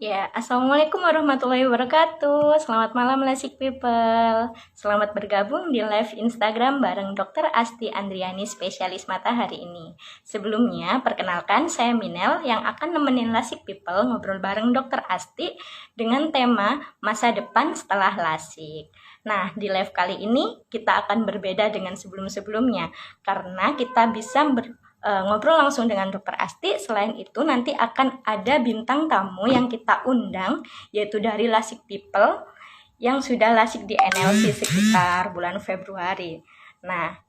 Ya, Assalamualaikum warahmatullahi wabarakatuh. Selamat malam Lasik People. Selamat bergabung di live Instagram bareng Dr. Asti Andriani, spesialis mata hari ini. Sebelumnya, perkenalkan saya Minel yang akan nemenin Lasik People ngobrol bareng Dr. Asti dengan tema masa depan setelah lasik. Nah, di live kali ini kita akan berbeda dengan sebelum-sebelumnya karena kita bisa ngobrol langsung dengan Dokter Asti. Selain itu nanti akan ada bintang tamu yang kita undang, yaitu dari Lasik People yang sudah lasik di NLC sekitar bulan Februari. Nah,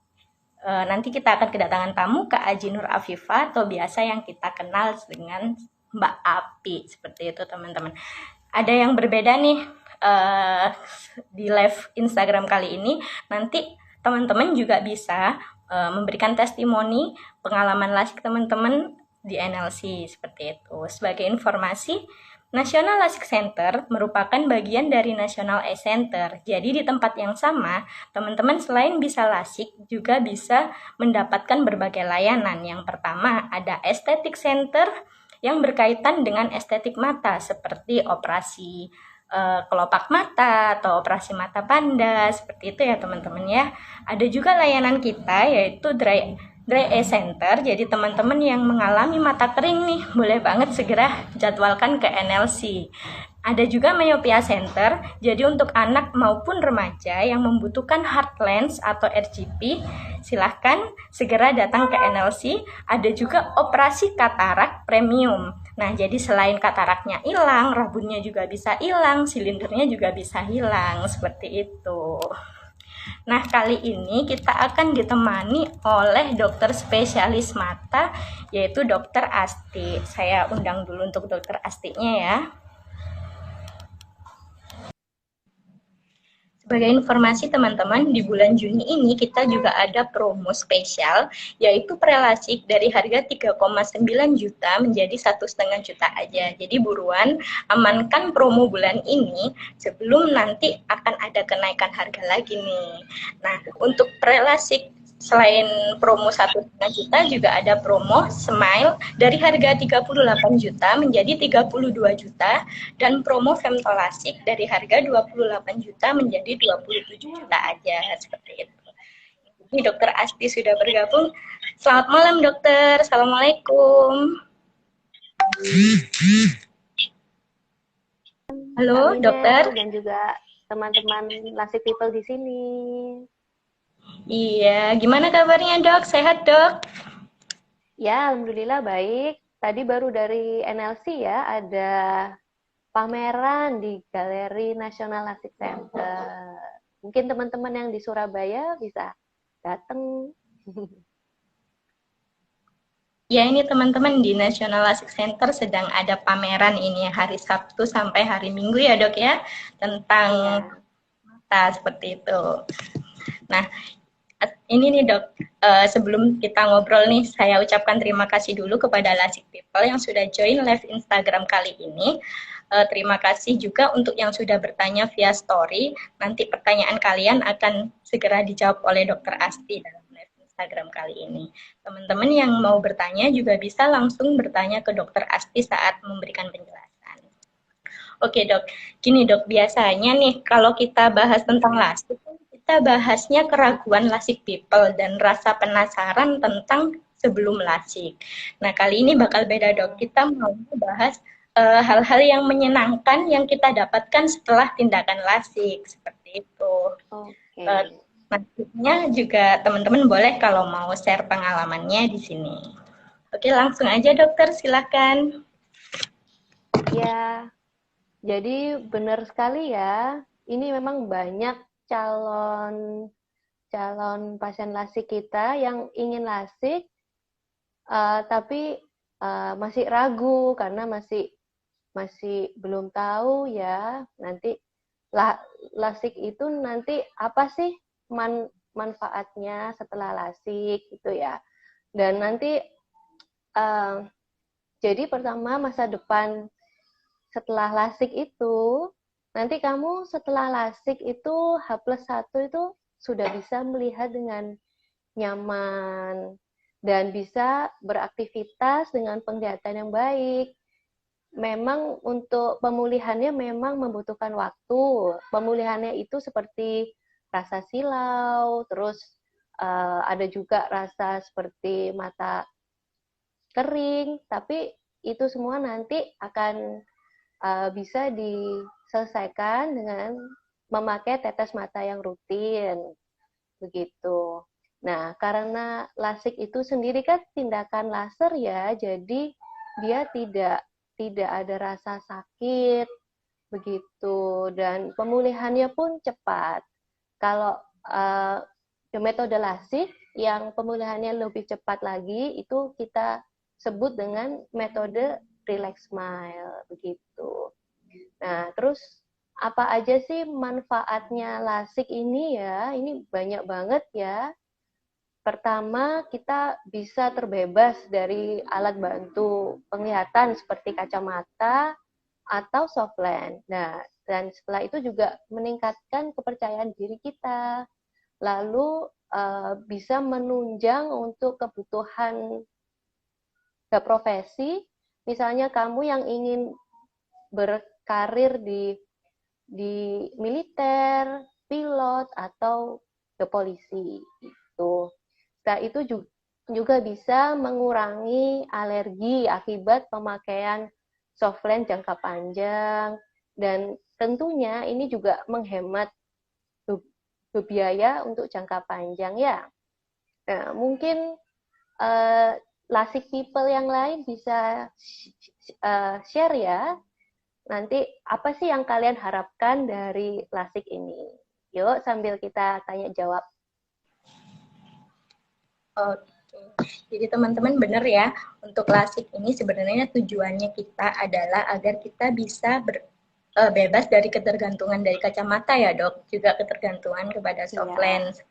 nanti kita akan kedatangan tamu Kak Aji Nur Afifa atau biasa yang kita kenal dengan Mbak Api, seperti itu teman-teman. Ada yang berbeda nih di live Instagram kali ini. Nanti teman-teman juga bisa memberikan testimoni pengalaman lasik teman-teman di NLC seperti itu. Sebagai informasi, National Lasik Center merupakan bagian dari National Eye Center. Jadi di tempat yang sama, teman-teman selain bisa lasik juga bisa mendapatkan berbagai layanan. Yang pertama ada Aesthetic Center yang berkaitan dengan estetik mata seperti operasi kelopak mata atau operasi mata panda, seperti itu ya teman-teman ya. Ada juga layanan kita yaitu Dry Eye Center. Jadi teman-teman yang mengalami mata kering nih, boleh banget segera jadwalkan ke NLC. Ada juga Myopia Center, jadi untuk anak maupun remaja yang membutuhkan hard lens atau RGP, silahkan segera datang ke NLC. Ada juga operasi katarak premium. Nah, jadi selain kataraknya hilang, rabunnya juga bisa hilang, silindernya juga bisa hilang, seperti itu. Nah, kali ini kita akan ditemani oleh dokter spesialis mata, yaitu dokter Asti. Saya undang dulu untuk dokter Astinya ya. Sebagai informasi teman-teman, di bulan Juni ini kita juga ada promo spesial, yaitu prelasik dari harga 3,9 juta menjadi 1,5 juta aja. Jadi buruan amankan promo bulan ini sebelum nanti akan ada kenaikan harga lagi nih. Nah, untuk prelasik selain promo 1,5 juta juga ada promo Smile dari harga 38 juta menjadi 32 juta dan promo Femtolasik dari harga 28 juta menjadi 27 juta aja, seperti itu. Ini dokter Asti sudah bergabung. Selamat malam dokter. Assalamualaikum. Halo dokter. Dan juga teman-teman Lasik People di sini. Iya, gimana kabarnya dok? Sehat dok? Ya, alhamdulillah baik. Tadi baru dari NLC ya, ada pameran di Galeri Nasional Lasik Center. Mungkin teman-teman yang di Surabaya bisa datang. Ya, ini teman-teman di National Lasik Center sedang ada pameran ini hari Sabtu sampai hari Minggu ya dok ya, tentang mata seperti itu. Nah, ini nih dok, sebelum kita ngobrol nih, saya ucapkan terima kasih dulu kepada Lasik People yang sudah join live Instagram kali ini. Terima kasih juga untuk yang sudah bertanya via story. Nanti pertanyaan kalian akan segera dijawab oleh Dokter Asti dalam live Instagram kali ini. Teman-teman yang mau bertanya juga bisa langsung bertanya ke Dokter Asti saat memberikan penjelasan. Oke dok, gini dok, biasanya nih kalau kita bahas tentang lasik, kita bahasnya keraguan lasik people dan rasa penasaran tentang sebelum lasik. Nah kali ini bakal beda dok, kita mau bahas hal-hal yang menyenangkan yang kita dapatkan setelah tindakan lasik, seperti itu. Oke. Nantinya juga teman-teman boleh kalau mau share pengalamannya di sini. Oke langsung aja dokter, silakan. Ya, jadi benar sekali ya. Ini memang banyak calon pasien lasik kita yang ingin lasik, tapi masih ragu karena masih belum tahu ya nanti lasik itu nanti apa sih manfaatnya setelah lasik gitu ya. Dan nanti jadi pertama masa depan setelah lasik itu, nanti kamu setelah lasik itu H+1 itu sudah bisa melihat dengan nyaman dan bisa beraktivitas dengan penglihatan yang baik. memang untuk pemulihannya memang membutuhkan waktu. Pemulihannya itu seperti rasa silau, terus ada juga rasa seperti mata kering, tapi itu semua nanti akan bisa diselesaikan dengan memakai tetes mata yang rutin, begitu. Nah, karena LASIK itu sendiri kan tindakan laser ya, jadi dia tidak ada rasa sakit, begitu, dan pemulihannya pun cepat. Kalau metode LASIK yang pemulihannya lebih cepat lagi, itu kita sebut dengan metode relax smile, begitu. Nah, terus apa aja sih manfaatnya LASIK ini ya? Ini banyak banget ya. Pertama, kita bisa terbebas dari alat bantu penglihatan seperti kacamata atau soft lens. Nah, dan setelah itu juga meningkatkan kepercayaan diri kita. Lalu bisa menunjang untuk kebutuhan profesi. Misalnya kamu yang ingin berkarir di militer, pilot, atau ke polisi. Itu. Nah, itu juga bisa mengurangi alergi akibat pemakaian soft lens jangka panjang, dan tentunya ini juga menghemat biaya untuk jangka panjang ya. Nah, mungkin LASIK people yang lain bisa share ya. Nanti apa sih yang kalian harapkan dari LASIK ini? Yuk sambil kita tanya jawab. Oke, jadi teman-teman benar ya, untuk LASIK ini sebenarnya tujuannya kita adalah agar kita bisa bebas dari ketergantungan dari kacamata ya dok, juga ketergantungan kepada soft lens.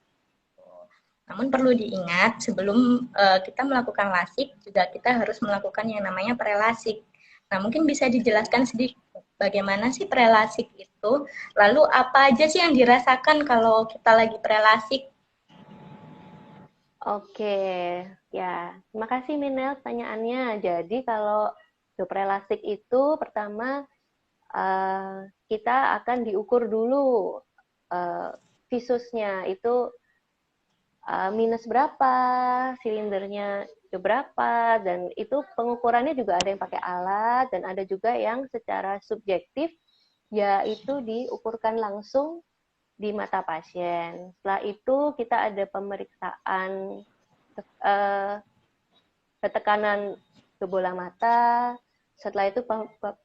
Namun perlu diingat sebelum kita melakukan LASIK juga kita harus melakukan yang namanya pre-LASIK. Nah mungkin bisa dijelaskan sedikit bagaimana sih pre-LASIK itu, lalu apa aja sih yang dirasakan kalau kita lagi pre-LASIK? Oke, ya. Terima kasih Minel pertanyaannya. Jadi kalau pre-LASIK itu pertama kita akan diukur dulu visusnya itu minus berapa, silindernya berapa, dan itu pengukurannya juga ada yang pakai alat dan ada juga yang secara subjektif, yaitu diukurkan langsung di mata pasien. Setelah itu kita ada pemeriksaan ketekanan ke bola mata. Setelah itu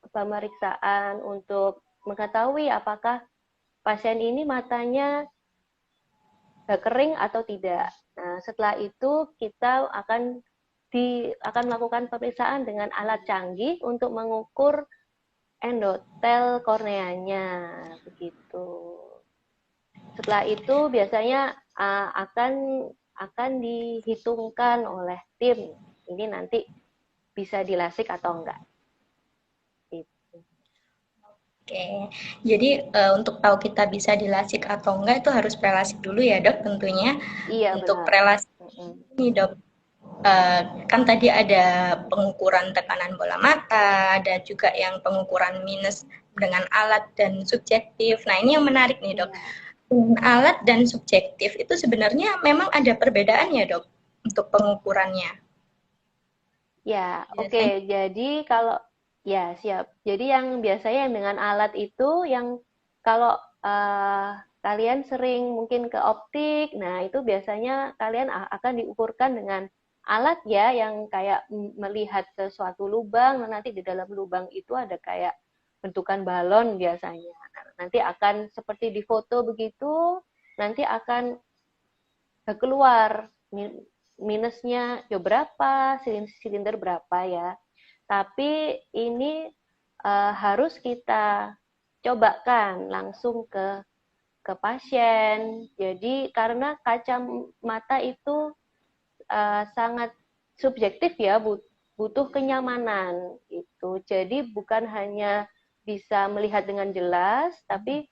pemeriksaan untuk mengetahui apakah pasien ini matanya kering atau tidak. Nah, setelah itu kita akan melakukan pemeriksaan dengan alat canggih untuk mengukur endotel korneanya, begitu. Setelah itu biasanya akan dihitungkan oleh tim. Ini nanti bisa dilasik atau enggak. Oke, jadi untuk tahu kita bisa dilasik atau enggak itu harus prelasik dulu ya dok tentunya. Iya, untuk benar. prelasik ini dok, kan tadi ada pengukuran tekanan bola mata, ada juga yang pengukuran minus dengan alat dan subjektif. Nah ini yang menarik nih dok. Dengan alat dan subjektif itu sebenarnya memang ada perbedaan ya dok untuk pengukurannya. Ya, oke. Jadi kalau ya siap. Jadi yang biasanya yang dengan alat itu yang kalau kalian sering mungkin ke optik, nah itu biasanya kalian akan diukurkan dengan alat ya yang kayak melihat ke suatu lubang, nanti di dalam lubang itu ada kayak bentukan balon biasanya. Nah, nanti akan seperti di foto begitu, nanti akan keluar minusnya ya berapa, silinder berapa ya. Tapi ini harus kita cobakan langsung ke pasien. Jadi karena kacamata itu sangat subjektif ya, butuh kenyamanan itu. Jadi bukan hanya bisa melihat dengan jelas, tapi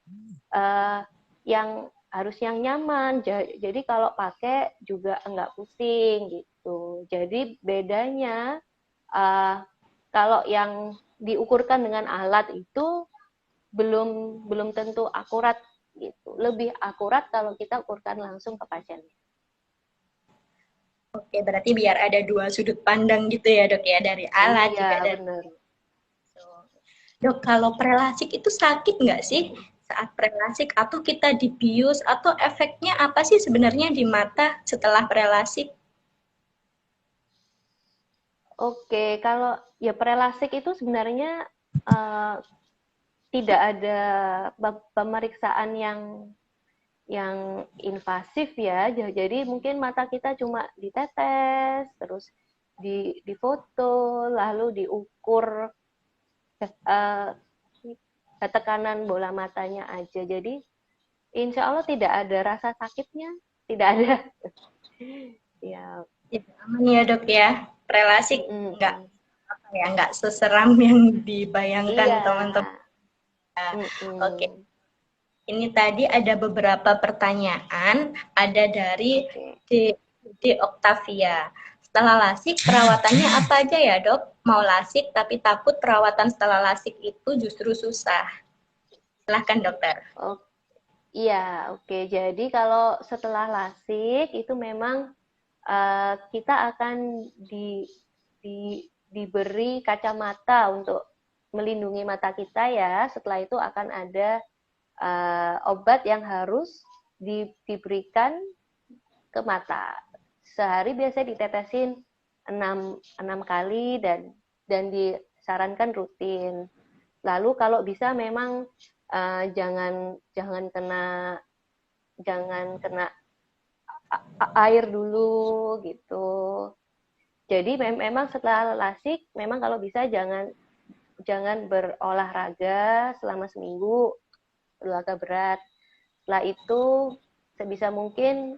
yang harus yang nyaman. Jadi kalau pakai juga enggak pusing gitu. Jadi bedanya kalau yang diukurkan dengan alat itu belum belum tentu akurat gitu. Lebih akurat kalau kita ukurkan langsung ke pasiennya. Oke, berarti biar ada dua sudut pandang gitu ya dok ya, dari alat Iya, juga dari benar. dok. Kalau prelasik itu sakit nggak sih saat prelasik, atau kita dibius, atau efeknya apa sih sebenarnya di mata setelah prelasik? Oke, kalau ya prelasik itu sebenarnya eh, tidak ada pemeriksaan yang invasif ya. Jadi mungkin mata kita cuma ditetes, terus difoto, lalu diukur eh, tekanan bola matanya aja. Jadi insya Allah tidak ada rasa sakitnya, tidak ada. Ya, Ya, aman ya dok ya, prelasik nggak mm-mm. apa ya, nggak seseram yang dibayangkan Iya, teman-teman. Oke, mm-mm. ini tadi ada beberapa pertanyaan, ada dari Oke. D Octavia. Setelah lasik, perawatannya apa aja ya dok? Mau lasik tapi takut perawatan setelah lasik itu justru susah. Silahkan dokter. Oh, iya, oke. Jadi kalau setelah lasik itu memang kita akan diberi kacamata untuk melindungi mata kita ya. Setelah itu akan ada obat yang harus diberikan ke mata. Sehari biasanya ditetesin 6 kali dan disarankan rutin. Lalu kalau bisa memang jangan jangan kena air dulu gitu. Jadi memang setelah lasik memang kalau bisa jangan jangan berolahraga selama seminggu, olahraga berat. Setelah itu sebisa mungkin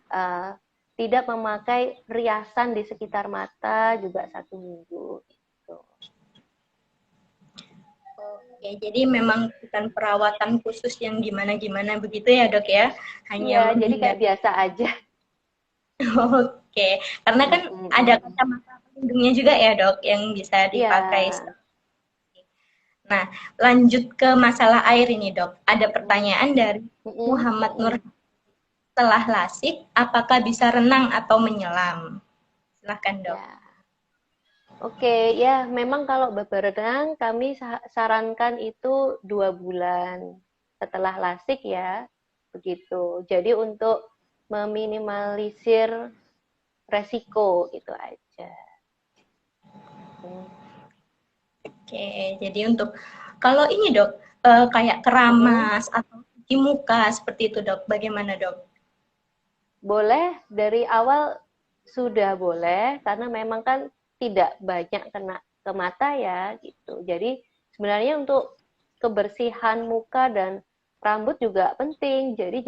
tidak memakai riasan di sekitar mata juga 1 minggu. Gitu. Oke, jadi memang bukan perawatan khusus yang gimana-gimana begitu ya dok ya? Iya, Hanya jadi kayak menghindari. biasa aja. Oke, karena kan ada kacamata pelindungnya juga ya dok yang bisa Iya. dipakai. Nah, lanjut ke masalah air ini dok. Ada pertanyaan dari Muhammad Nur. Setelah lasik, apakah bisa renang atau menyelam? Silahkan dok. Ya. Oke, ya memang kalau berenang kami sarankan itu 2 bulan setelah lasik ya, begitu. Jadi untuk meminimalisir resiko itu aja. Oke, jadi untuk kalau ini dok, kayak Mm-mm. keramas atau cuci muka seperti itu dok, bagaimana dok? Boleh dari awal sudah boleh karena memang kan tidak banyak kena ke mata ya gitu. Jadi sebenarnya untuk kebersihan muka dan rambut juga penting. Jadi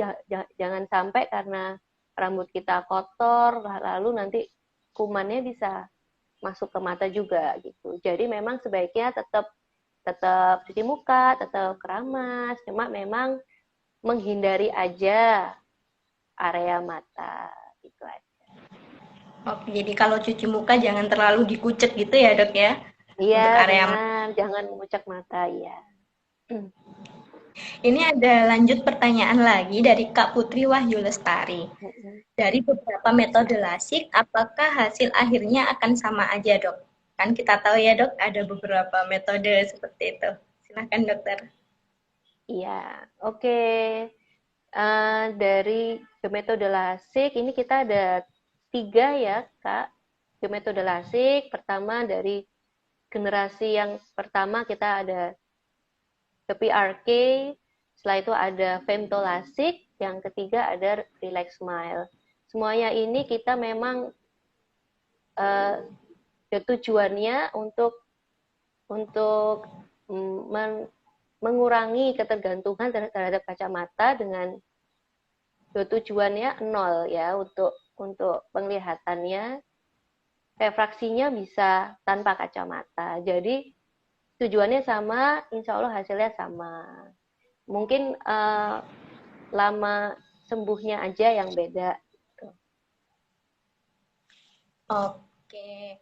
jangan sampai karena rambut kita kotor lalu nanti kumannya bisa masuk ke mata juga gitu. Jadi memang sebaiknya tetap tetap cuci muka, tetap keramas, cuma memang menghindari aja area mata gitu aja. Oke, jadi kalau cuci muka jangan terlalu dikucek gitu ya dok ya, Iya untuk area. benar, jangan mengucak mata ya. Ini ada lanjut pertanyaan lagi dari Kak Putri Wahyu Lestari. Dari beberapa metode lasik, apakah hasil akhirnya akan sama aja dok? Kan kita tahu ya dok, ada beberapa metode seperti itu. Silahkan dokter. Iya, oke. Dari metode lasik ini kita ada 3 ya Kak. Metode lasik pertama dari generasi yang pertama kita ada PRK, setelah itu ada femtolasik, yang ketiga ada relax smile. Semuanya ini kita memang tujuannya untuk mengurangi ketergantungan terhadap kacamata dengan tujuannya 0 ya untuk penglihatannya refraksinya bisa tanpa kacamata. Jadi tujuannya sama, insya Allah hasilnya sama. Mungkin lama sembuhnya aja yang beda. Oke.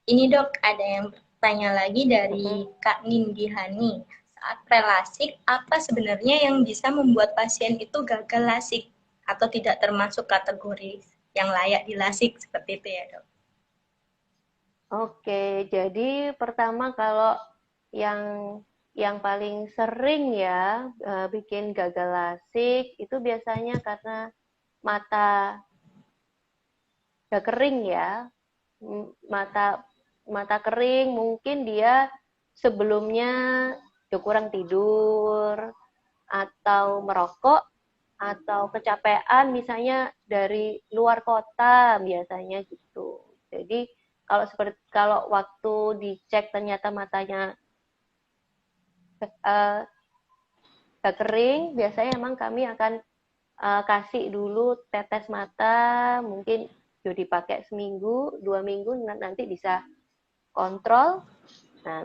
Ini dok, ada yang tanya lagi dari Kak Nindi Hani. Saat prelasik, apa sebenarnya yang bisa membuat pasien itu gagal lasik atau tidak termasuk kategori yang layak dilasik seperti itu ya dok? Oke, jadi pertama kalau yang yang paling sering ya bikin gagal lasik itu biasanya karena mata udah kering ya. Mata mata kering mungkin dia sebelumnya udah kurang tidur atau merokok atau kecapean misalnya dari luar kota biasanya gitu. Jadi kalau waktu dicek ternyata matanya uh, kering, biasanya emang kami akan kasih dulu tetes mata, mungkin dipakai seminggu, 2 minggu, nanti bisa kontrol. Nah,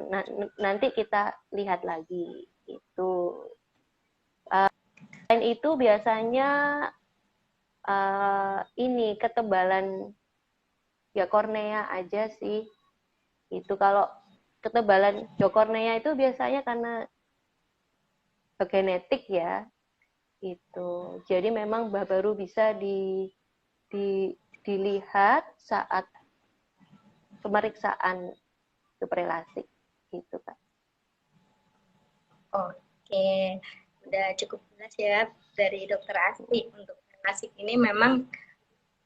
nanti kita lihat lagi itu. Selain itu biasanya ini ketebalan ya kornea aja sih. Itu kalau ketebalan kornea itu biasanya karena genetik ya. Itu. Jadi memang baru bisa dilihat saat pemeriksaan suprelasik gitu Kak. Oke, udah cukup jelas ya dari dokter Asti. Untuk lasik ini memang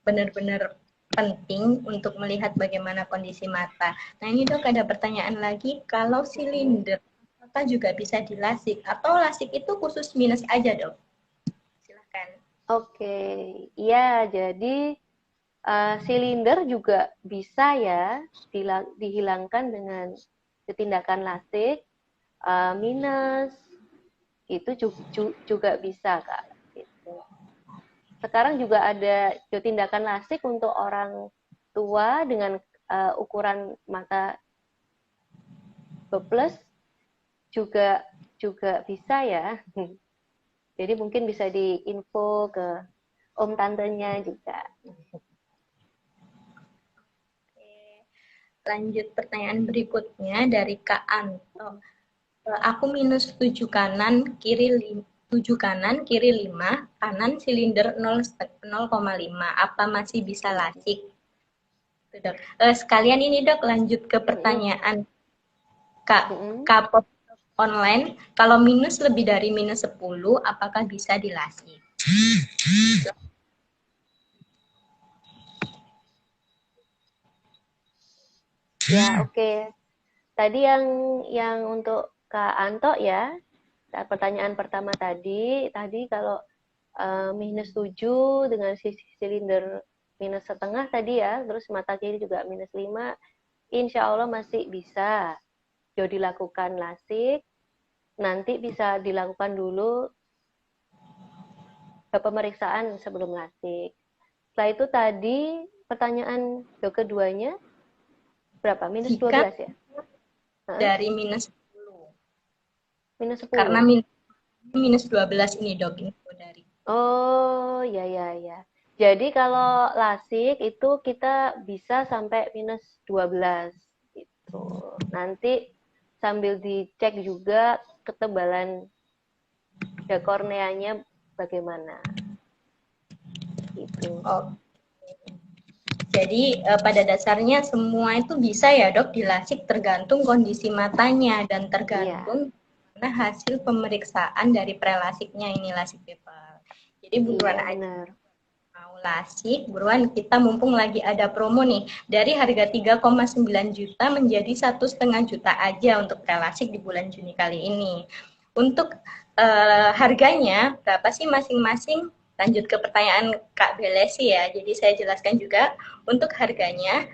benar-benar penting untuk melihat bagaimana kondisi mata. Nah ini dok ada pertanyaan lagi, kalau silinder apakah juga bisa dilasik atau lasik itu khusus minus aja dok? Silahkan. Oke, iya jadi silinder juga bisa ya dihilangkan dengan tindakan lasik minus itu juga bisa Kak. Gitu. Sekarang juga ada tindakan lasik untuk orang tua dengan ukuran mata plus juga juga bisa ya. Jadi mungkin bisa diinfo ke om tantenya juga. Lanjut pertanyaan berikutnya dari Kak Anto. Aku minus 7 kanan, kiri 7 kanan, kiri 5, kanan silinder 0,5. Apa masih bisa lasik? Dok. Sekalian ini dok lanjut ke pertanyaan Kak Kapop online. Kalau minus lebih dari minus 10, apakah bisa dilasik? Ya, oke. Tadi yang untuk Kak Anto ya, pertanyaan pertama tadi kalau minus 7 dengan sisi silinder minus setengah tadi ya, terus mata kiri juga minus 5, insya Allah masih bisa dilakukan lasik. Nanti bisa dilakukan dulu pemeriksaan sebelum lasik. Setelah itu tadi pertanyaan keduanya berapa? Minus 12 ya? Dari minus 10. Minus 10. Karena minus 12 ini dok info dari. Oh, ya ya ya. Jadi kalau lasik itu kita bisa sampai minus 12 gitu. Nanti sambil dicek juga ketebalan korneanya bagaimana. Gitu. Oh. Jadi pada dasarnya semua itu bisa ya dok dilasik tergantung kondisi matanya dan tergantung mana hasil pemeriksaan dari prelasiknya ini lasik people. Jadi buruan aja mau lasik, buruan kita mumpung lagi ada promo nih dari harga 3,9 juta menjadi 1,5 juta aja untuk prelasik di bulan Juni kali ini. Untuk harganya berapa sih masing-masing? Lanjut ke pertanyaan Kak Belesi ya. Jadi saya jelaskan juga untuk harganya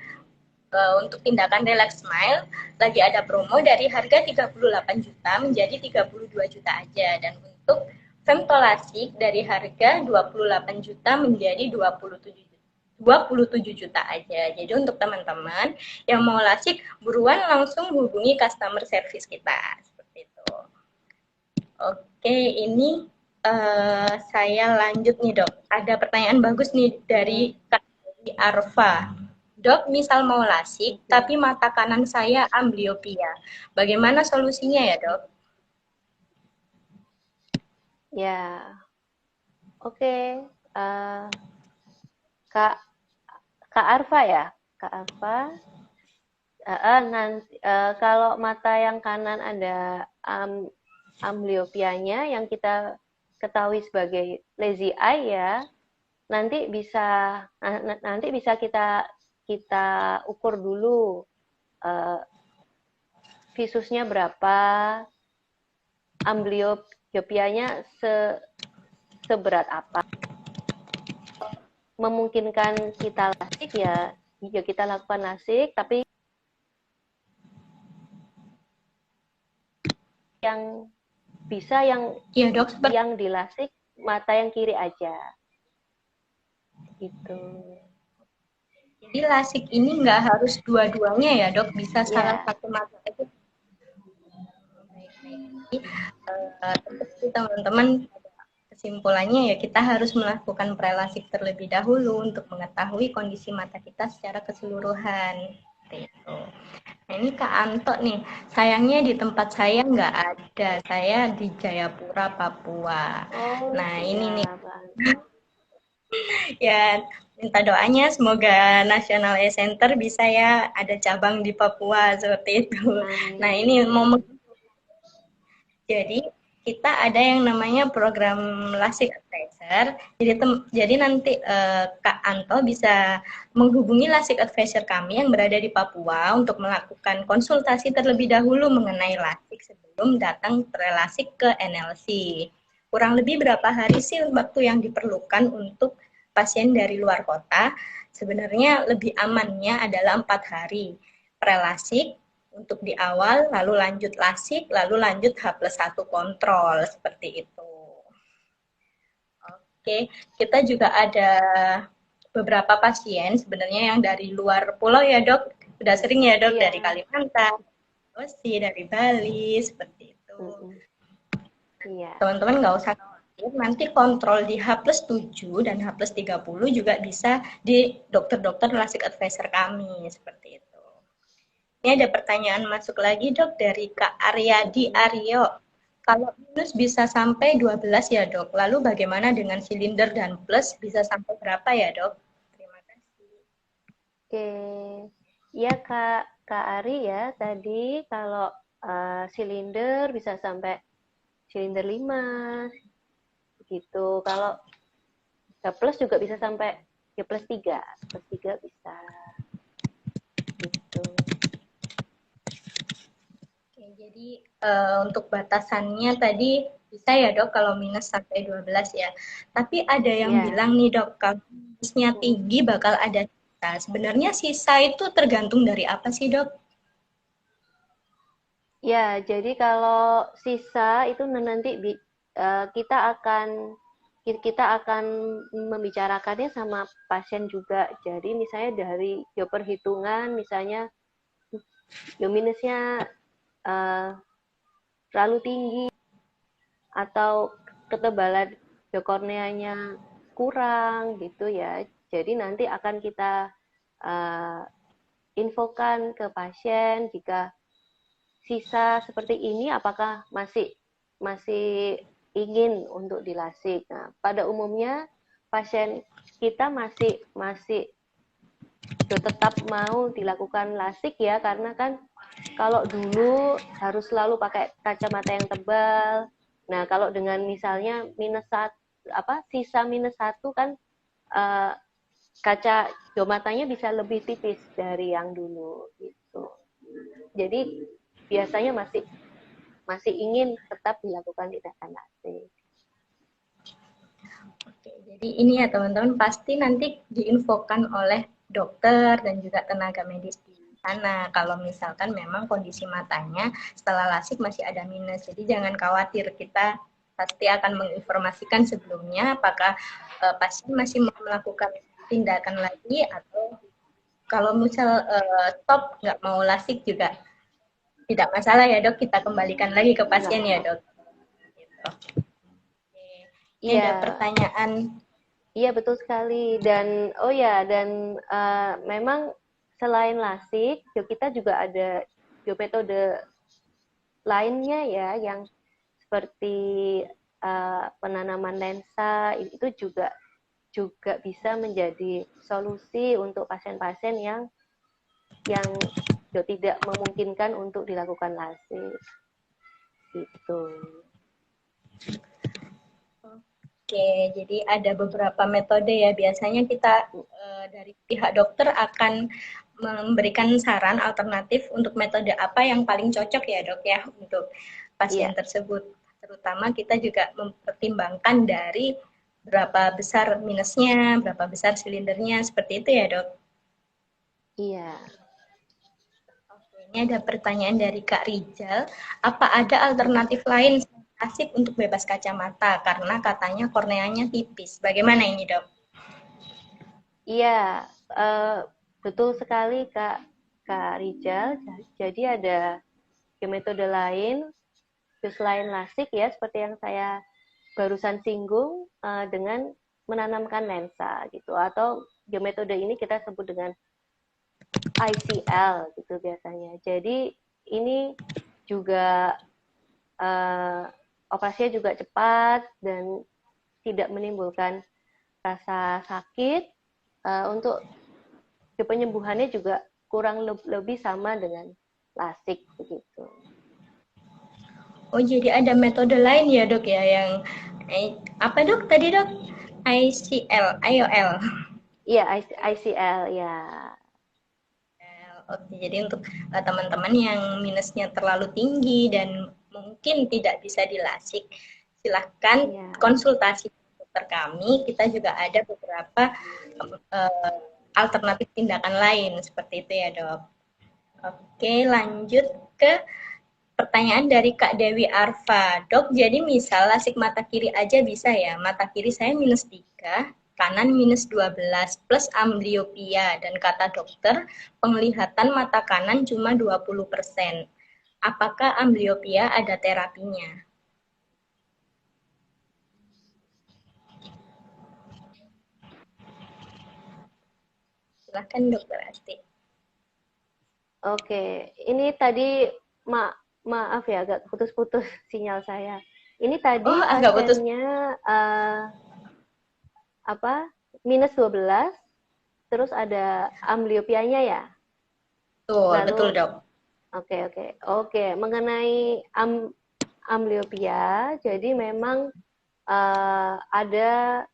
untuk tindakan Relax Smile lagi ada promo dari harga 38 juta menjadi 32 juta aja, dan untuk femtolasik dari harga 28 juta menjadi 27 juta aja. Jadi untuk teman-teman yang mau lasik buruan langsung hubungi customer service kita seperti itu. Oke, ini saya lanjut nih dok. Ada pertanyaan bagus nih dari Kak Arfa. Dok, misal mau lasik, tapi Mhm. mata kanan saya amblyopia. Bagaimana solusinya ya, Dok? Ya, oke. Eh, Kak Kak Arfa ya, Kak Arfa. Nanti kalau mata yang kanan ada ambliopianya yang kita ketahui sebagai lazy eye ya, nanti bisa kita kita ukur dulu eh, visusnya berapa, ambliopianya seberat apa. Memungkinkan kita lasik ya kita lakukan lasik, tapi yang bisa Iya, Dok, seperti yang dilasik mata yang kiri aja gitu. jadi lasik ini nggak harus dua-duanya ya, Dok, bisa salah Ya, satu mata aja. Jadi, tetap sih teman-teman, kesimpulannya ya kita harus melakukan prelasik terlebih dahulu untuk mengetahui kondisi mata kita secara keseluruhan. Gitu. Nah, ini Kak Anto nih, sayangnya di tempat saya nggak ada, saya di Jayapura, Papua. oh Nah, ini nih, siap Anto. ya minta doanya semoga National Eye Center bisa ya ada cabang di Papua seperti itu. Nah, ini mau Amin. jadi kita ada yang namanya program Lasik Advisor. Jadi nanti Kak Anto bisa menghubungi Lasik Advisor kami yang berada di Papua untuk melakukan konsultasi terlebih dahulu mengenai lasik sebelum datang prelasik ke NLC. Kurang lebih berapa hari sih waktu yang diperlukan untuk pasien dari luar kota? Sebenarnya lebih amannya adalah 4 hari prelasik untuk di awal, lalu lanjut lasik, lalu lanjut H+1 kontrol, seperti itu. Oke, kita juga ada beberapa pasien sebenarnya yang dari luar pulau ya dok, sudah sering ya dok dari Iya. Kalimantan, Sulawesi, dari Bali, seperti itu. Mm-mm. Iya. Teman-teman nggak usah khawatir, nanti kontrol di H+7 dan H+30 juga bisa di dokter-dokter lasik advisor kami, seperti itu. Ini ada pertanyaan masuk lagi dok dari Kak Aryadi Mm-mm. Aryo. Kalau minus bisa sampai 12 ya dok, lalu bagaimana dengan silinder dan plus bisa sampai berapa ya dok? Terima kasih. Oke. Iya Kak Ari ya tadi kalau silinder bisa sampai silinder 5 gitu. Kalau ya plus juga bisa sampai ya plus 3. Plus 3 bisa gitu. Oke, jadi untuk batasannya tadi bisa ya dok kalau minus sampai 12 ya. Tapi ada yang Ya. bilang nih dok, kalau minusnya Mm. tinggi bakal ada sisa. Sebenarnya sisa itu tergantung dari apa sih dok? Ya, jadi kalau sisa itu nanti kita akan membicarakannya sama pasien juga. Jadi misalnya dari perhitungan misalnya minusnya eh, terlalu tinggi atau ketebalan korneanya kurang gitu ya. Jadi nanti akan kita eh, infokan ke pasien jika sisa seperti ini apakah masih masih ingin untuk dilasik. Nah, pada umumnya pasien kita masih masih tetap mau dilakukan lasik ya karena kan kalau dulu harus selalu pakai kacamata yang tebal. Nah, kalau dengan misalnya minus satu apa sisa minus satu kan uh, kaca matanya bisa lebih tipis dari yang dulu gitu. Jadi biasanya masih masih ingin tetap dilakukan tindakan lasik. Oke, jadi ini ya teman-teman pasti nanti diinfokan oleh dokter dan juga tenaga medis di sana. Kalau misalkan memang kondisi matanya setelah lasik masih ada minus, jadi jangan khawatir, kita pasti akan menginformasikan sebelumnya apakah pasien masih mau melakukan tindakan lagi atau kalau misal stop nggak mau lasik juga tidak masalah ya dok, kita kembalikan lagi ke pasien ya Nah, dok. Gitu. Ini ada iya, pertanyaan. iya betul sekali. Dan oh ya, dan memang selain lasik, kita juga ada metode lainnya ya, yang seperti penanaman lensa, itu juga bisa menjadi solusi untuk pasien-pasien yang tidak memungkinkan untuk dilakukan lasik. Gitu. Oke, jadi ada beberapa metode ya. Biasanya kita dari pihak dokter akan memberikan saran alternatif untuk metode apa yang paling cocok ya dok ya untuk pasien tersebut. Terutama kita juga mempertimbangkan dari berapa besar minusnya, berapa besar silindernya, seperti itu ya dok? Iya. Oke, ini ada pertanyaan dari Kak Rijal. Apa ada alternatif lain asik untuk bebas kacamata? Karena katanya korneanya tipis. Bagaimana ini dok? Iya, betul sekali Kak Rijal. Jadi ada metode lain, selain lasik ya, seperti yang saya barusan singgung, dengan menanamkan lensa gitu, atau metode ini kita sebut dengan ICL gitu biasanya. Jadi ini juga operasinya juga cepat dan tidak menimbulkan rasa sakit. Untuk penyembuhannya juga kurang lebih sama dengan lasik begitu. Oh, jadi ada metode lain ya dok ya yang apa dok tadi dok? ICL, IOL. Iya, ICL ya. Oke, jadi untuk teman-teman yang minusnya terlalu tinggi dan mungkin tidak bisa dilasik, silahkan konsultasi dokter kami. Kita juga ada beberapa alternatif tindakan lain seperti itu ya dok. Oke, lanjut ke pertanyaan dari Kak Dewi Arfa. Dok, jadi misal lasik mata kiri aja bisa ya? Mata kiri saya -3, kanan -12, plus amblyopia. Dan kata dokter, penglihatan mata kanan cuma 20%. Apakah amblyopia ada terapinya? Silahkan dokter Asti. Oke, ini tadi maaf ya agak putus-putus sinyal saya. Ini tadi pasiennya -12, terus ada ambliopianya ya? Betul dok. Oke. Mengenai amblyopia, jadi memang ada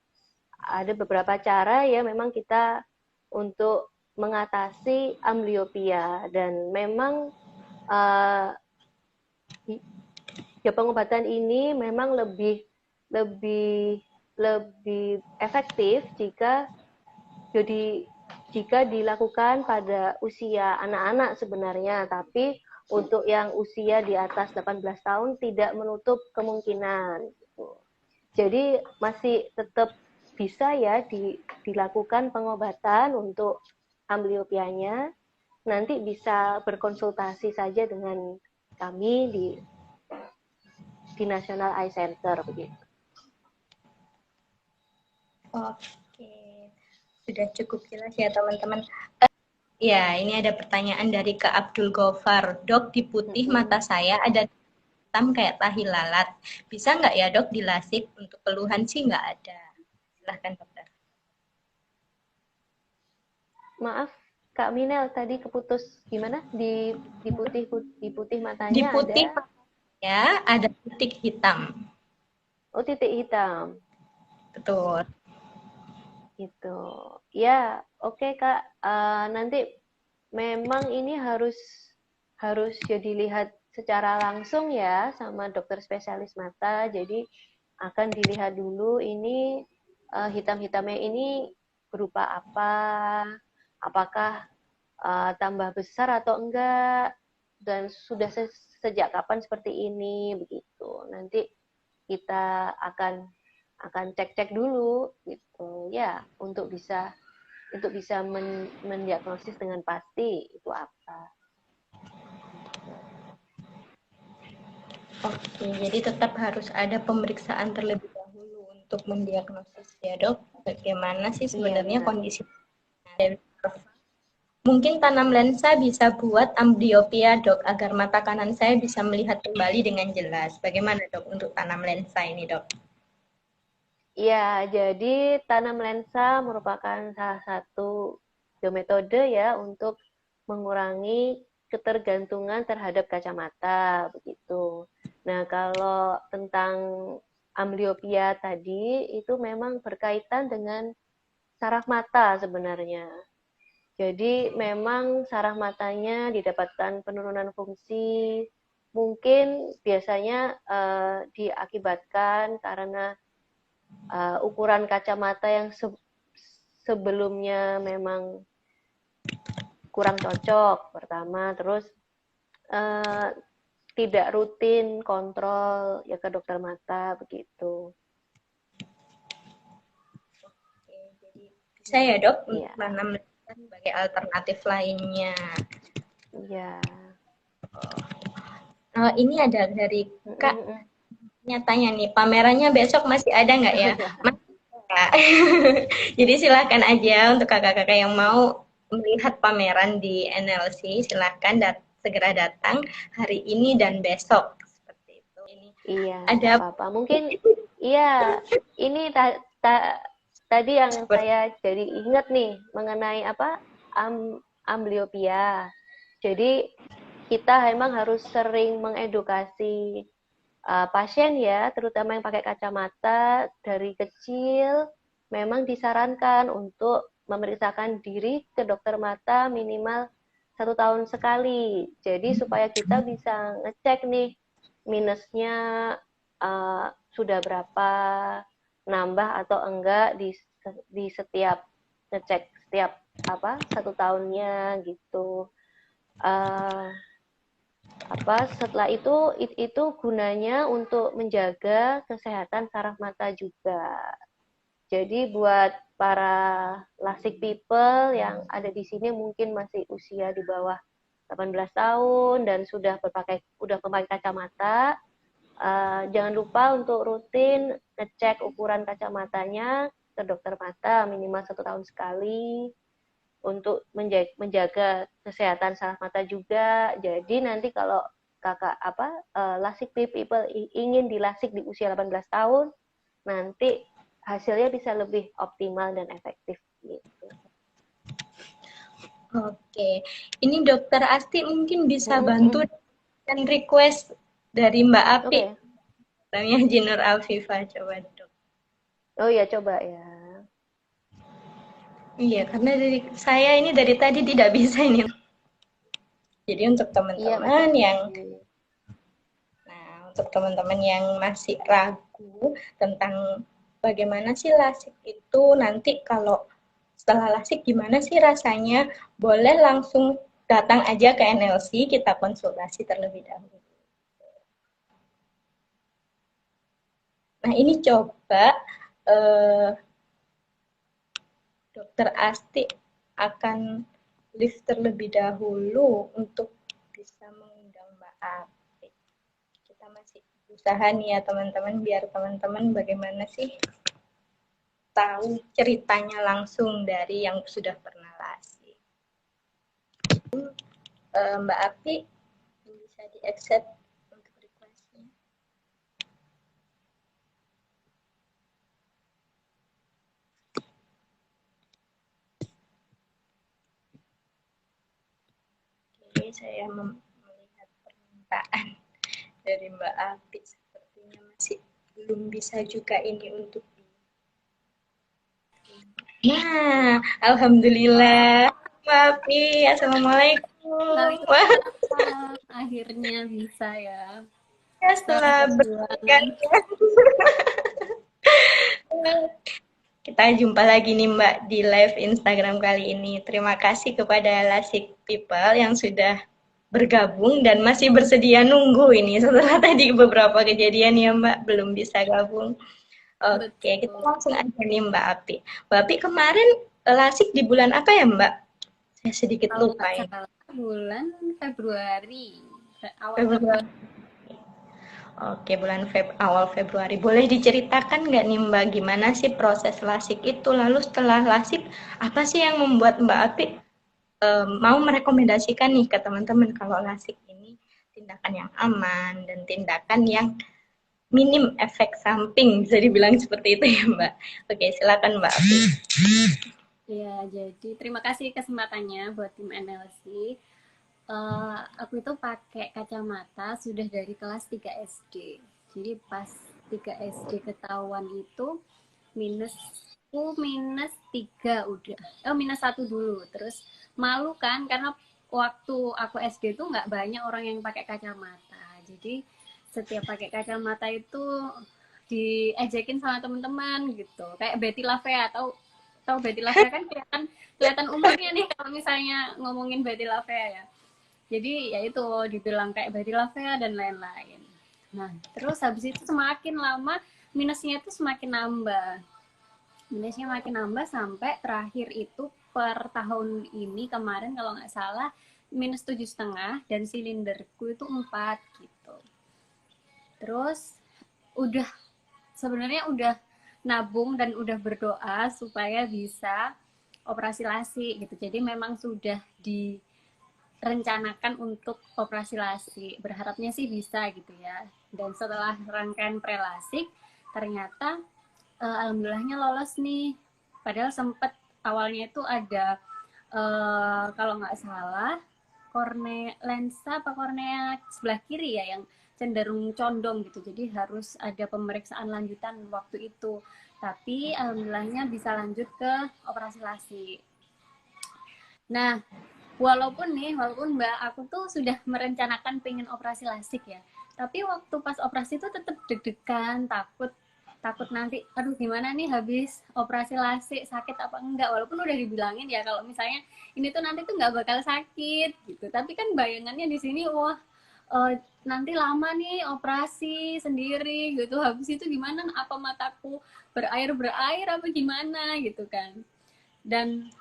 beberapa cara ya memang kita untuk mengatasi amblyopia, dan memang ya pengobatan ini memang lebih efektif jika dilakukan pada usia anak-anak sebenarnya, tapi untuk yang usia di atas 18 tahun tidak menutup kemungkinan. Jadi masih tetap bisa ya dilakukan pengobatan untuk ambliopianya. Nanti bisa berkonsultasi saja dengan kami di National Eye Center begitu. Oke, sudah cukup jelas ya teman-teman. Ya, ini ada pertanyaan dari Kak Abdul Gofar. Dok, di putih mata saya ada hitam kayak tahi lalat. Bisa nggak ya dok dilasik? Untuk keluhan sih nggak ada. Silahkan dokter. Maaf, Kak Minel tadi keputus gimana? Di putih matanya di putih ada? Ya, ada titik hitam. Oh, titik hitam. Betul. Gitu. Ya, oke Kak. Nanti memang ini harus jadi lihat secara langsung ya sama dokter spesialis mata. Jadi akan dilihat dulu ini hitam-hitamnya ini berupa apa, apakah tambah besar atau enggak, dan sudah sejak kapan seperti ini begitu. Nanti kita akan cek-cek dulu gitu ya, untuk bisa mendiagnosis dengan pasti itu apa. Oke, jadi tetap harus ada pemeriksaan terlebih dahulu untuk mendiagnosis ya dok. Bagaimana sih sebenarnya kondisi dari Mungkin tanam lensa bisa buat ambliopia, Dok, agar mata kanan saya bisa melihat kembali dengan jelas. Bagaimana, Dok, untuk tanam lensa ini, Dok? Ya, jadi tanam lensa merupakan salah satu metode ya untuk mengurangi ketergantungan terhadap kacamata begitu. Nah, kalau tentang ambliopia tadi itu memang berkaitan dengan saraf mata sebenarnya. Jadi memang saraf matanya didapatkan penurunan fungsi, mungkin biasanya diakibatkan karena ukuran kacamata yang sebelumnya memang kurang cocok pertama, terus uh, tidak rutin kontrol ya ke dokter mata begitu. Jadi bisa ya, Dok, untuk Ya. tanam lensa sebagai alternatif lainnya. Iya. Ini ada dari Kak, nyatanya nih, pamerannya besok masih ada nggak ya? Masih ya. Jadi silahkan aja untuk kakak-kakak yang mau melihat pameran di NLC, silahkan segera datang hari ini dan besok. Seperti itu. Ini Iya, ada apa-apa. Mungkin iya, ini tadi yang saya jadi ingat nih mengenai apa ambliopia. Jadi kita memang harus sering mengedukasi pasien ya, terutama yang pakai kacamata dari kecil, memang disarankan untuk memeriksakan diri ke dokter mata minimal 1 tahun sekali. Jadi supaya kita bisa ngecek nih minusnya sudah berapa, nambah atau enggak di setiap ngecek setiap 1 tahunnya gitu. Setelah itu gunanya untuk menjaga kesehatan saraf mata juga. Jadi buat para lasik people yang ada di sini mungkin masih usia di bawah 18 tahun dan sudah memakai kacamata, jangan lupa untuk rutin ngecek ukuran kacamatanya ke dokter mata minimal 1 tahun sekali untuk menjaga kesehatan saraf mata juga. Jadi nanti kalau kakak lasik people ingin dilasik di usia 18 tahun, nanti hasilnya bisa lebih optimal dan efektif gitu. Oke, ini Dokter Asti mungkin bisa bantu dan request dari Mbak Api. Okay. Namanya Jinur Alfifa, coba Dok. Oh ya, coba ya. Iya, karena saya ini dari tadi tidak bisa ini. Jadi untuk teman-teman untuk teman-teman yang masih ragu tentang bagaimana sih lasik itu, nanti kalau setelah lasik gimana sih rasanya, boleh langsung datang aja ke NLC, kita konsultasi terlebih dahulu. Nah ini coba Dokter Asti akan lift terlebih dahulu untuk bisa mengundang Mbak Api. Kita masih usaha nih ya teman-teman, biar teman-teman bagaimana sih tahu ceritanya langsung dari yang sudah pernah lasik. Mbak Api bisa di-accept untuk request-nya. Oke, saya melihat permintaan dari Mbak Api, sepertinya masih belum bisa juga ini untuk Nah, alhamdulillah. Mbak Api, assalamualaikum. Wah, akhirnya bisa ya. Ya, setelah berbulan. Kita jumpa lagi nih Mbak di live Instagram kali ini. Terima kasih kepada Lasik People yang sudah bergabung dan masih bersedia nunggu ini setelah tadi beberapa kejadian ya Mbak belum bisa gabung. Oke, kita langsung aja nih Mbak Api. Mbak Api kemarin lasik di bulan apa ya Mbak? Saya sedikit lupa ya. Bulan Februari. Awal Februari. Oke, awal Februari. Boleh diceritakan nggak nih Mbak, gimana sih proses lasik itu? Lalu setelah lasik, apa sih yang membuat Mbak Api mau merekomendasikan nih ke teman-teman kalau lasik ini tindakan yang aman dan tindakan yang minim efek samping, bisa dibilang seperti itu ya Mbak. Oke, silakan Mbak Afi. Ya, jadi terima kasih kesempatannya buat tim NLC. Aku itu pakai kacamata sudah dari kelas 3 SD. Jadi pas 3 SD ketahuan itu minus 3 udah. Minus 1 dulu. Terus malu kan karena waktu aku SD itu nggak banyak orang yang pakai kacamata. Jadi setiap pakai kacamata itu diejekin sama teman-teman gitu. Kayak Betty Lavea, tahu Betty Lavea kan kelihatan umurnya nih kalau misalnya ngomongin Betty Lavea ya. Jadi ya itu dibilang kayak Betty Lavea dan lain-lain. Nah, terus habis itu semakin lama minusnya itu semakin nambah. Minusnya makin nambah sampai terakhir itu per tahun ini kemarin kalau nggak salah minus 7,5 dan silinderku itu 4 gitu. Terus sebenarnya udah nabung dan udah berdoa supaya bisa operasi lasik gitu. Jadi memang sudah direncanakan untuk operasi lasik. Berharapnya sih bisa gitu ya. Dan setelah rangkaian prelasik, ternyata alhamdulillahnya lolos nih. Padahal sempet awalnya itu ada kalau nggak salah lensa apa kornea sebelah kiri ya yang cenderung condong gitu. Jadi harus ada pemeriksaan lanjutan waktu itu. Tapi alhamdulillahnya bisa lanjut ke operasi lasik. Nah, walaupun Mbak, aku tuh sudah merencanakan pengen operasi lasik ya. Tapi waktu pas operasi itu tetap deg-degan, takut nanti, aduh gimana nih habis operasi lasik, sakit apa enggak. Walaupun udah dibilangin ya kalau misalnya ini tuh nanti tuh nggak bakal sakit gitu. Tapi kan bayangannya di sini, wah nanti lama nih operasi sendiri gitu. Habis itu gimana, apa mataku berair apa gimana gitu kan. Dan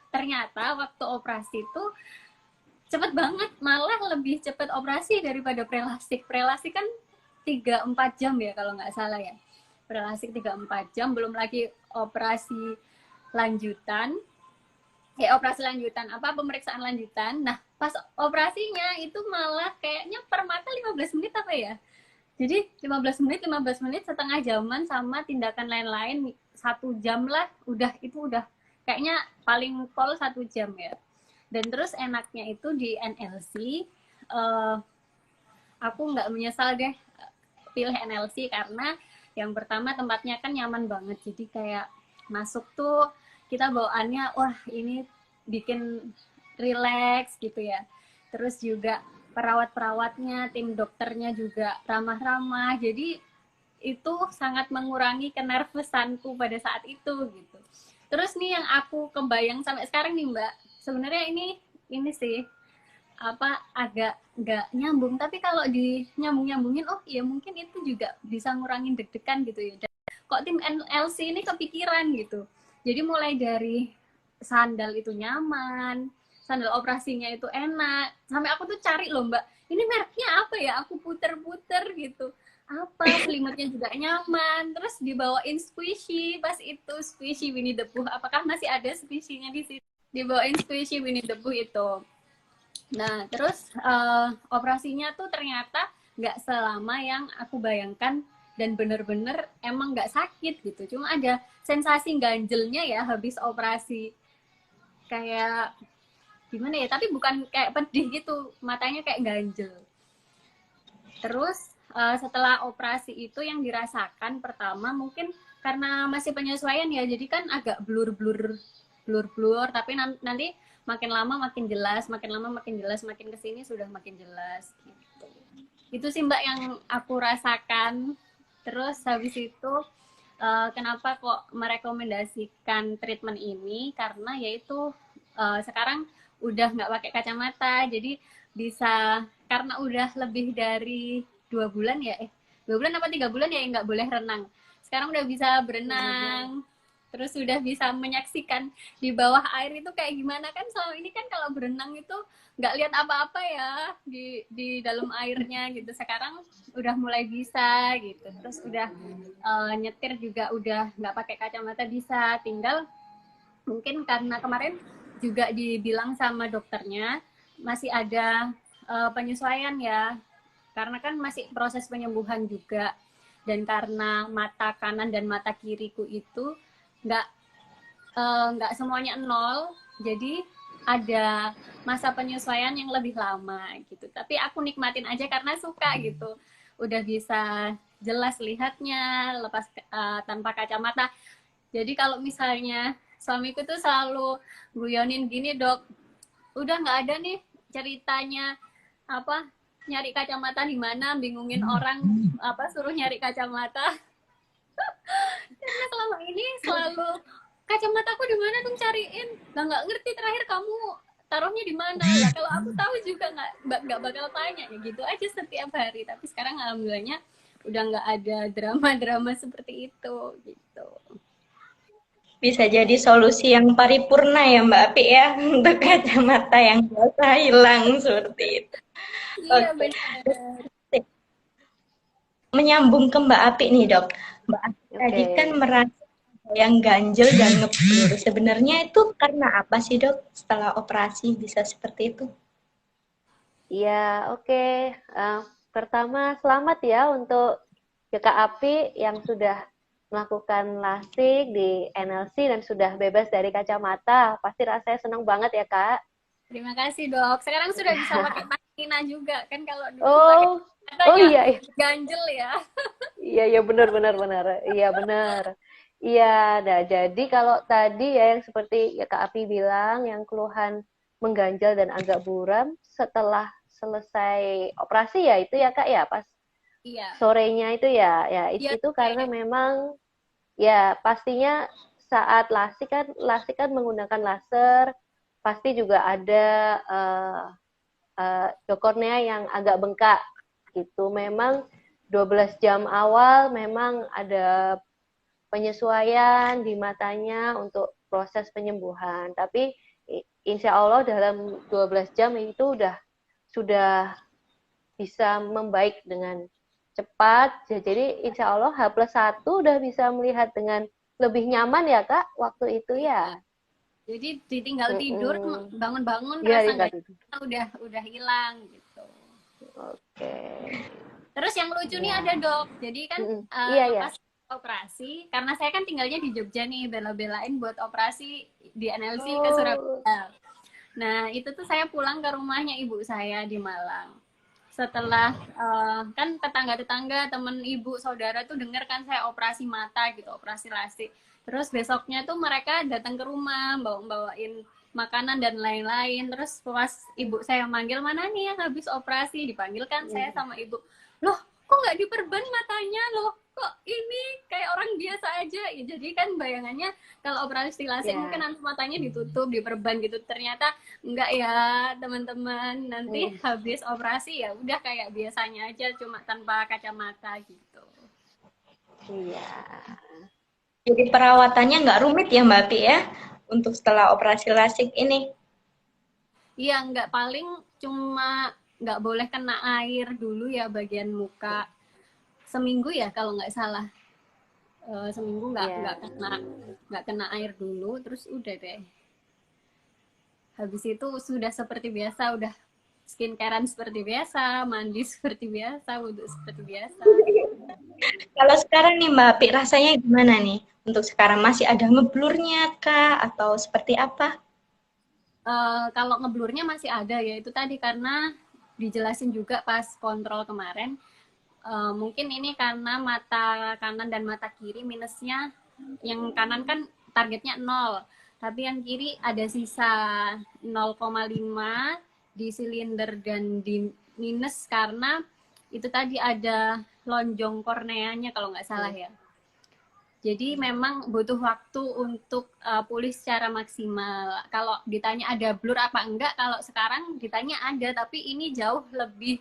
ternyata waktu operasi itu cepet banget, malah lebih cepet operasi daripada prelasik. Prelasik kan 3-4 jam ya kalau nggak salah ya. Prelasik 3-4 jam, belum lagi operasi lanjutan. Operasi lanjutan, pemeriksaan lanjutan. Nah, pas operasinya itu malah kayaknya per mata 15 menit apa ya. Jadi 15 menit, setengah jaman sama tindakan lain-lain 1 jam lah, itu udah kayaknya paling pol 1 jam ya. Dan terus enaknya itu di NLC, aku nggak menyesal deh pilih NLC karena yang pertama tempatnya kan nyaman banget. Jadi kayak masuk tuh kita bawaannya, wah ini bikin relax gitu ya. Terus juga perawat-perawatnya, tim dokternya juga ramah-ramah. Jadi itu sangat mengurangi kenervesanku pada saat itu gitu. Terus nih yang aku kebayang sampai sekarang nih Mbak, sebenarnya ini sih agak nggak nyambung, tapi kalau di nyambungin oh iya mungkin itu juga bisa ngurangin deg-degan gitu ya. Dan kok tim NLC ini kepikiran gitu. Jadi mulai dari sandal itu nyaman, sandal operasinya itu enak, sampai aku tuh cari loh Mbak, ini mereknya apa ya, aku puter-puter gitu, selimutnya juga nyaman, terus dibawain squishy, pas itu squishy Winnie the Pooh, apakah masih ada squishy-nya di situ, dibawain squishy Winnie the Pooh itu. Nah, terus operasinya tuh ternyata nggak selama yang aku bayangkan dan bener-bener emang nggak sakit gitu. Cuma ada sensasi ganjelnya ya habis operasi. Kayak gimana ya, tapi bukan kayak pedih gitu, matanya kayak ganjel. Terus setelah operasi itu yang dirasakan pertama mungkin karena masih penyesuaian ya, jadi kan agak blur, tapi nanti makin lama makin jelas, makin kesini sudah makin jelas gitu. Itu sih Mbak yang aku rasakan. Terus habis itu kenapa kok merekomendasikan treatment ini, karena yaitu sekarang udah nggak pakai kacamata, jadi bisa, karena udah lebih dari 2 bulan ya 2 bulan apa 3 bulan ya nggak boleh renang, sekarang udah bisa berenang. Terus sudah bisa menyaksikan di bawah air itu kayak gimana, kan selama ini kan kalau berenang itu nggak lihat apa-apa ya di dalam airnya gitu. Sekarang udah mulai bisa gitu. Terus udah nyetir juga udah nggak pakai kacamata bisa. Tinggal mungkin karena kemarin juga dibilang sama dokternya masih ada penyesuaian ya, karena kan masih proses penyembuhan juga. Dan karena mata kanan dan mata kiriku itu nggak nggak semuanya nol, jadi ada masa penyesuaian yang lebih lama gitu. Tapi aku nikmatin aja karena suka gitu. Udah bisa jelas lihatnya lepas tanpa kacamata. Jadi kalau misalnya suamiku tuh selalu guyonin gini, Dok, udah nggak ada nih ceritanya apa nyari kacamata di mana, bingungin orang apa suruh nyari kacamata. Karena selama ini selalu kacamataku di mana dong cariin, lah nggak ngerti terakhir kamu taruhnya di mana lah, kalau aku tahu juga nggak bakal tanya ya gitu aja setiap hari. Tapi sekarang alhamdulillahnya udah nggak ada drama-drama seperti itu gitu. Bisa jadi solusi yang paripurna ya Mbak Api ya, untuk kacamata yang biasa hilang seperti itu. Iya Oke. benar. Menyambung ke Mbak Api nih dok, Mbak Api tadi kan merasa yang ganjel dan ngeblur. Sebenarnya itu karena apa sih dok? Setelah operasi bisa seperti itu? Iya, oke. Pertama, selamat ya untuk Kak Api yang sudah melakukan lasik di NLC dan sudah bebas dari kacamata. Pasti rasanya senang banget ya, Kak. Terima kasih dok. Sekarang sudah bisa pakai Tina juga kan, kalau dulu pakai Oh, oh katanya iya, iya. ganjel ya. Iya, iya benar, benar, benar. Iya benar. Iya, nah jadi kalau tadi ya yang seperti ya Kak Api bilang, yang keluhan mengganjal dan agak buram setelah selesai operasi ya itu ya Kak ya pas Iya. sorenya itu ya, ya Iya, itu karena memang ya pastinya saat lasik kan menggunakan laser, pasti juga ada kornea yang agak bengkak gitu. Memang 12 jam awal memang ada penyesuaian di matanya untuk proses penyembuhan. Tapi insya Allah dalam 12 jam itu sudah bisa membaik dengan cepat. Jadi insya Allah H+1 udah bisa melihat dengan lebih nyaman ya Kak waktu itu ya. Jadi ditinggal tidur, bangun-bangun Ya, rasa nggak udah hilang gitu. Oke. Terus yang lucu nih ada dok. Jadi kan Iya, iya. pas operasi, karena saya kan tinggalnya di Jogja nih, bela-belain buat operasi di NLC ke Surabaya. Nah itu tuh saya pulang ke rumahnya ibu saya di Malang. Setelah kan tetangga-tetangga, temen ibu, saudara tuh denger kan saya operasi mata gitu, operasi lasik. Terus besoknya tuh mereka datang ke rumah, bawain makanan dan lain-lain. Terus pas ibu saya manggil, mana nih yang habis operasi, dipanggil kan saya sama ibu. Loh, kok nggak diperban matanya loh? Kok ini kayak orang biasa aja? Ya, jadi kan bayangannya kalau operasi lasik mungkin nanti matanya ditutup, diperban gitu. Ternyata enggak ya teman-teman. Nanti habis operasi ya udah kayak biasanya aja, cuma tanpa kacamata gitu. Iya. Jadi perawatannya nggak rumit ya Mbak Api ya, untuk setelah operasi lasik ini? Iya, nggak, paling cuma nggak boleh kena air dulu ya bagian muka. Seminggu ya kalau nggak salah. Seminggu nggak kena air dulu, terus udah deh. Habis itu sudah seperti biasa, udah skincarean seperti biasa, mandi seperti biasa, wudhu seperti biasa. Kalau sekarang nih Mbak Api rasanya gimana nih? Untuk sekarang masih ada ngeblurnya kah atau seperti apa? Kalau ngeblurnya masih ada ya, itu tadi karena dijelasin juga pas kontrol kemarin. Mungkin ini karena mata kanan dan mata kiri minusnya, yang kanan kan targetnya 0, tapi yang kiri ada sisa 0,5 di silinder dan di minus karena itu tadi ada lonjong korneanya kalau nggak salah ya. Jadi memang butuh waktu untuk pulih secara maksimal. Kalau ditanya ada blur apa enggak, kalau sekarang ditanya ada, tapi ini jauh lebih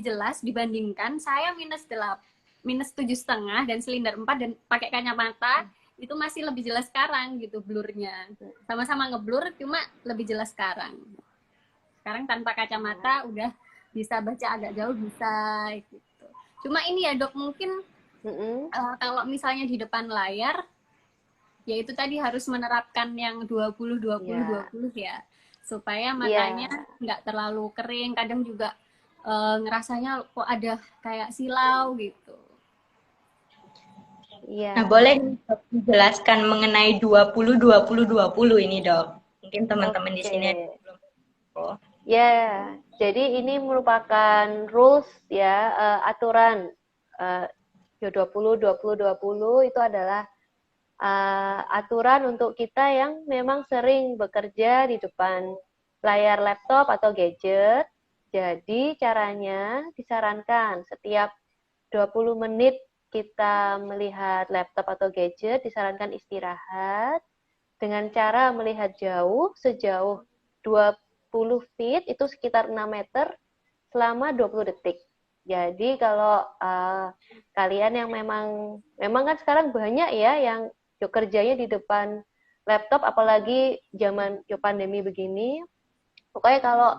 jelas dibandingkan saya minus 7,5 dan silinder 4 dan pakai kacamata, itu masih lebih jelas sekarang gitu blurnya. Sama-sama ngeblur, cuma lebih jelas sekarang. Sekarang tanpa kacamata udah bisa baca agak jauh, bisa gitu. Cuma ini ya dok, mungkin kalau misalnya di depan layar ya itu tadi harus menerapkan yang 20-20-20 Iya. ya, supaya Iya. matanya nggak terlalu kering. Kadang juga ngerasanya kok ada kayak silau gitu. Iya. Nah, boleh nih, Dok, dijelaskan mengenai 20-20-20 ini, Dok. Mungkin teman-teman di Oke. sini ada yang belum tahu. Ya, jadi ini merupakan rules ya, aturan eh, 20-20-20 itu adalah aturan untuk kita yang memang sering bekerja di depan layar laptop atau gadget. Jadi caranya disarankan setiap 20 menit kita melihat laptop atau gadget, disarankan istirahat dengan cara melihat jauh sejauh 20 feet, itu sekitar 6 meter selama 20 detik. Jadi kalau kalian yang memang kan sekarang banyak ya yang kerjanya di depan laptop, apalagi zaman pandemi begini. Pokoknya kalau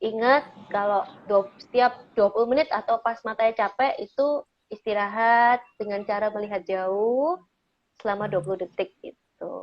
ingat, kalau setiap 20 menit atau pas matanya capek itu istirahat dengan cara melihat jauh selama 20 detik gitu.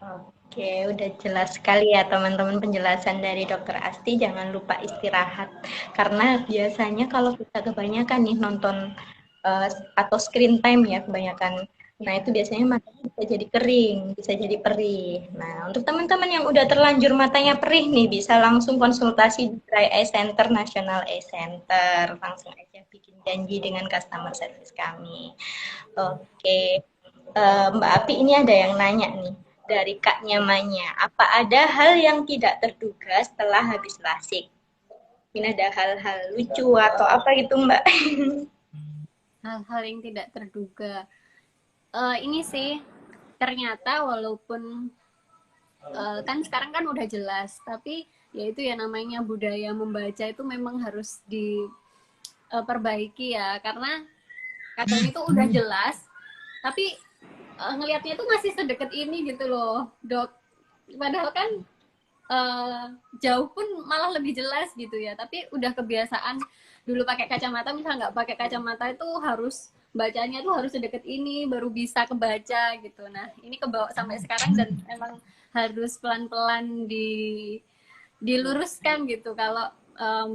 Oke, udah jelas sekali ya teman-teman penjelasan dari Dokter Asti. Jangan lupa istirahat. Karena biasanya kalau kita kebanyakan nih nonton eh, atau screen time ya kebanyakan. Nah, itu biasanya matanya bisa jadi kering, bisa jadi perih. Nah, untuk teman-teman yang udah terlanjur matanya perih nih, bisa langsung konsultasi di Dry Eye Center, National Eye Center. Langsung aja bikin janji dengan customer service kami. Oke. Mbak Api ini ada yang nanya nih dari Kak Nyamanya. Apa ada hal yang tidak terduga setelah habis lasik? Ini ada hal-hal lucu atau apa gitu Mbak? Hal-hal yang tidak terduga. Ini sih ternyata walaupun kan sekarang kan udah jelas, tapi ya itu ya namanya budaya membaca itu memang harus diperbaiki ya, karena kadang itu udah jelas, tapi ngelihatnya tuh masih sedekat ini gitu loh, Dok. Padahal kan jauh pun malah lebih jelas gitu ya, tapi udah kebiasaan dulu pakai kacamata, misal nggak pakai kacamata itu harus bacanya tuh harus sedekat ini baru bisa kebaca gitu. Nah ini kebawa sampai sekarang dan emang harus pelan-pelan diluruskan gitu. Kalau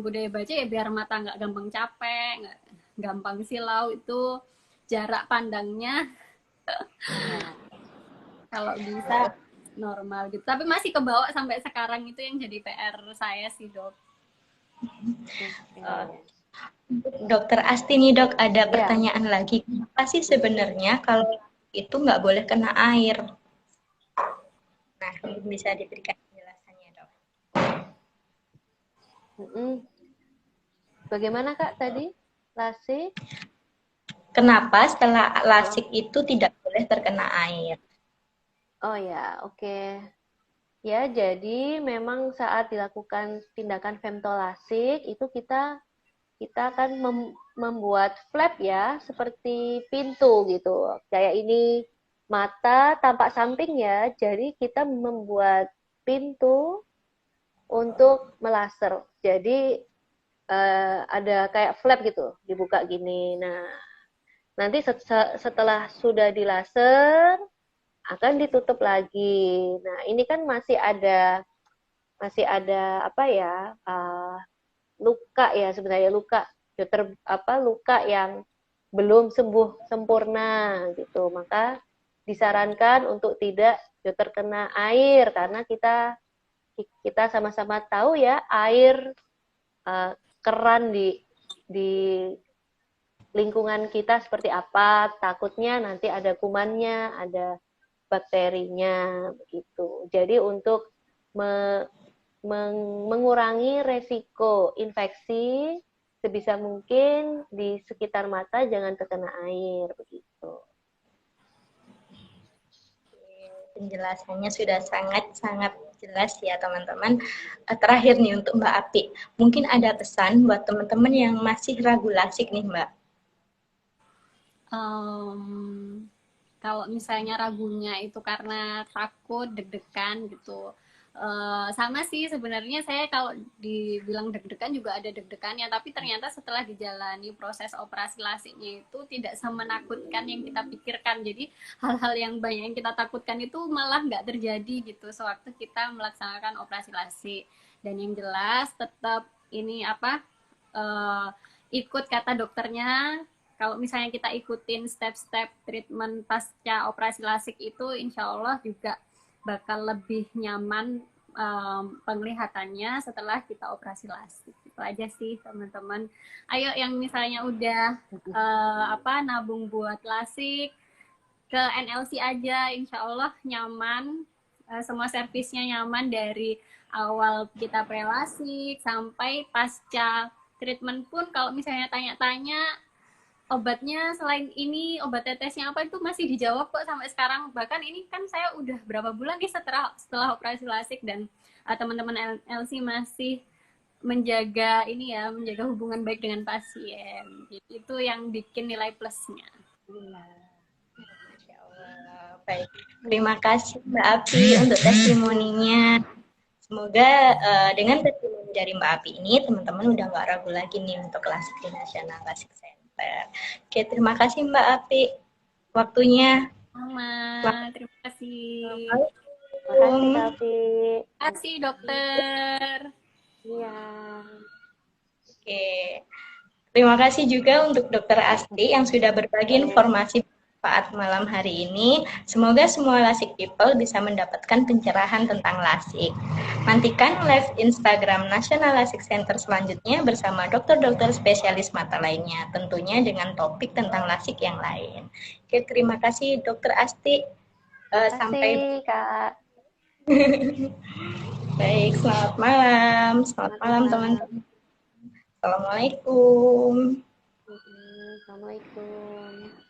budaya baca ya biar mata nggak gampang capek, nggak gampang silau, itu jarak pandangnya kalau bisa normal gitu. Tapi masih kebawa sampai sekarang, itu yang jadi PR saya sih, Dok. Dokter Asti nih dok, ada Ya, pertanyaan lagi. Kenapa sih sebenarnya kalau itu nggak boleh kena air? Nah, bisa diberikan penjelasannya dok. bagaimana Kak tadi? Lasik? Kenapa setelah lasik itu tidak boleh terkena air? Oh ya, oke. Ya, jadi memang saat dilakukan tindakan femtolasik itu kita akan membuat flap ya, seperti pintu gitu. Kayak ini mata tampak samping ya, jadi kita membuat pintu untuk melaser. Jadi ada kayak flap gitu, dibuka gini. Nah, nanti setelah sudah dilaser akan ditutup lagi. Nah, ini kan masih ada apa ya? Luka ya, sebenarnya luka luka yang belum sembuh sempurna gitu. Maka disarankan untuk tidak terkena air, karena kita sama-sama tahu ya, air keran di lingkungan kita seperti apa, takutnya nanti ada kumannya, ada bakterinya begitu. Jadi untuk me, mengurangi resiko infeksi sebisa mungkin di sekitar mata jangan terkena air begitu. Penjelasannya sudah sangat-sangat jelas ya teman-teman. Terakhir nih untuk Mbak Api, mungkin ada pesan buat teman-teman yang masih ragu lasik nih Mbak. Kalau misalnya ragunya itu karena takut, deg-degan gitu, Sama sih sebenarnya, saya kalau dibilang deg-degan juga ada deg-degannya, tapi ternyata setelah dijalani proses operasi lasiknya itu tidak semenakutkan yang kita pikirkan. Jadi hal-hal yang banyak yang kita takutkan itu malah nggak terjadi gitu sewaktu kita melaksanakan operasi lasik. Dan yang jelas tetap ini apa, uh, ikut kata dokternya. Kalau misalnya kita ikutin step-step treatment pasca operasi lasik itu, insya Allah juga bakal lebih nyaman penglihatannya setelah kita operasi lasik. Itu aja sih teman-teman. Ayo yang misalnya udah nabung buat lasik, ke NLC aja, insya Allah nyaman. Semua servisnya nyaman dari awal kita pre-lasik sampai pasca treatment pun. Kalau misalnya tanya-tanya obatnya selain ini, obat tetesnya apa, itu masih dijawab kok sampai sekarang. Bahkan ini kan saya udah berapa bulan nih setelah operasi lasik, dan teman-teman LC masih menjaga ini ya, menjaga hubungan baik dengan pasien. Jadi itu yang bikin nilai plusnya. Masya Allah. Baik, terima kasih Mbak Api untuk testimoninya. Semoga dengan testimoni dari Mbak Api ini, teman-teman udah nggak ragu lagi nih untuk lasik di National Lasik Center. Oke, terima kasih Mbak Api waktunya. Sama, terima kasih. Terima kasih, Api. Terima kasih, dokter. Iya. Oke. Terima kasih juga untuk Dokter Asti yang sudah berbagi informasi bermanfaat malam hari ini. Semoga semua lasik people bisa mendapatkan pencerahan tentang lasik. Nantikan live Instagram National Lasik Center selanjutnya bersama dokter-dokter spesialis mata lainnya, tentunya dengan topik tentang lasik yang lain. Oke, terima kasih Dokter Asti. Sampai Kak. Baik, selamat malam. Selamat malam teman-teman. Assalamualaikum. Assalamualaikum.